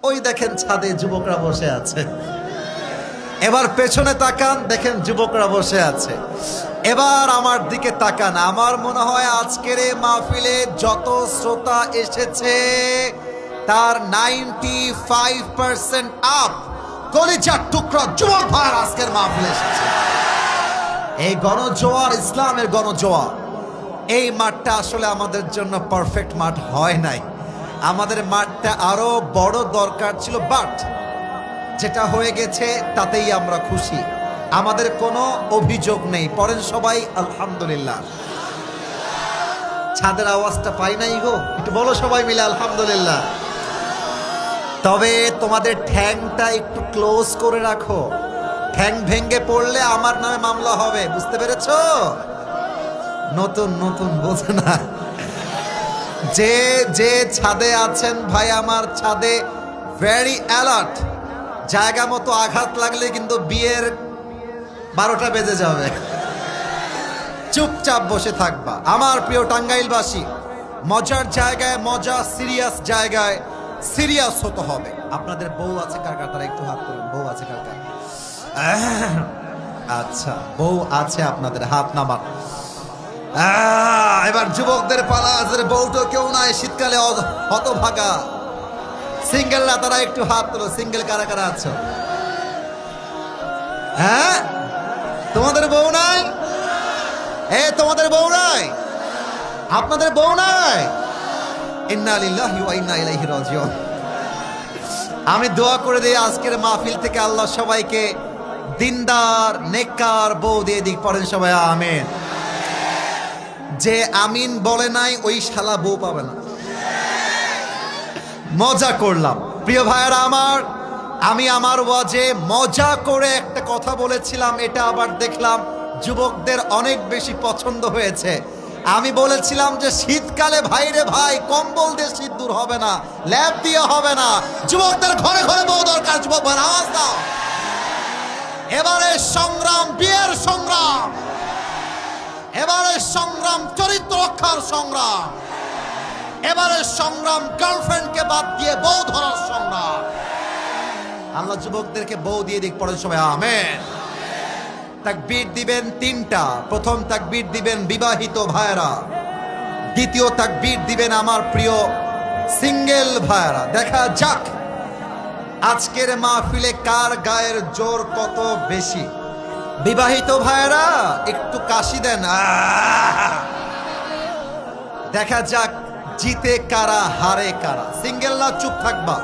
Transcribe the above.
ওই দেখেন ছাদে যুবকরা বসে আছে। এবার পেছনে তাকান, দেখেন যুবকরা বসে আছে। এবার আমার দিকে তাকান, আমার মনে হয় আজকের এই মাহফিলে যত শ্রোতা এসেছে তার 95% আপ কলিজার টুকরা যুবক ভাই আজকের মাহফিলে এসেছে। এই গণজোয়ার, ইসলামের গণজোয়ার। এই মাঠটা আসলে আমাদের জন্য পারফেক্ট মাঠ হয় নাই, আমাদের মাঠটা আরো বড় দরকার ছিল, বাট যেটা হয়ে গেছে তাতেই আমরা খুশি, আমাদের কোনো অভিযোগ নেই। পড়েন সবাই আলহামদুলিল্লাহ। ছাদের আওয়াজটা পাই নাই গো, একটু বলো সবাই মিলে আলহামদুলিল্লাহ। তবে তোমাদের ঠ্যাংটা একটু ক্লোজ করে রাখো, ঠ্যাং ভেঙ্গে পড়লে আমার নামে মামলা হবে, বুঝতে পেরেছো? নতুন নতুন বোঝে না। যে যে ছাদে আছেন ভাই আমার, ছাদে ভেরি অ্যালার্ট, জায়গা মতো আঘাত লাগলে কিন্তু বিয়ের 12টা বেজে যাবে। চুপচাপ বসে থাকবা। আমার প্রিয় টাঙ্গাইলবাসী, মজার জায়গায় মজা, সিরিয়াস জায়গায় সিরিয়াস হতে হবে। আপনাদের বউ আছে কার কার? তারা একটু হাত তুলুন। বউ আছে কার কার? আচ্ছা, বউ আছে আপনাদের, হাত নামান। এবার যুবকদের পালা, বউটো কেউ নাই, শীতকালে হতভাগা সিঙ্গেলরা, তারা একটু হাত তোলো। সিঙ্গেল কারা কারা আছো? হ্যাঁ, তোমাদের বউ নাই? তোমাদের বউ নাই? আপনাদের বউ নাই? ইন্না লিল্লাহি ওয়া ইন্না ইলাইহি রাজিউন। আমি দোয়া করে দিই আজকের মাহফিল থেকে আল্লাহ সবাইকে দিনদার নেককার বউ দিয়ে দিক। পড়েন সবাই আমিন। যে আমিন বলে নাই ওই শালা বউ পাবে না। মজা করলাম প্রিয় ভাইয়েরা আমার। আমি আমার ওয়াজে মজা করে একটা কথা বলেছিলাম, এটা আবার দেখলাম যুবকদের অনেক বেশি পছন্দ হয়েছে। আমি বলেছিলাম যে শীতকালে ভাইরে ভাই কম্বল দিয়ে শীত দূর হবে না, ল্যাব দিয়ে হবে না, যুবকদের ঘরে ঘরে বউ দরকার। যুবক ভাই আওয়াজ দাও। এবারে সংগ্রাম বিয়ের সংগ্রাম, এবারে সংগ্রাম চরিত্র রক্ষার সংগ্রাম, এবারে সংগ্রাম গার্লফ্রেন্ডকে বাদ দিয়ে বউ ধরার সংগ্রাম। আল্লাহ যুবকদেরকে বউ দিয়ে দিক। পড়ে সবাই আমেন। তাকবীর দিবেন 3টা। প্রথম তাকবীর দিবেন বিবাহিত ভাইরা, দ্বিতীয় তাকবীর দিবেন আমার প্রিয় সিঙ্গেল ভাইরা। দেখা যাক আজকের মাহফিলে কার গায়ের জোর কত বেশি। বিবাহিত ভাইরা একটু কাশি দেন। দেখা যাক জিতে কারা, হারে কারা। সিঙ্গেলরা চুপ থাকবা।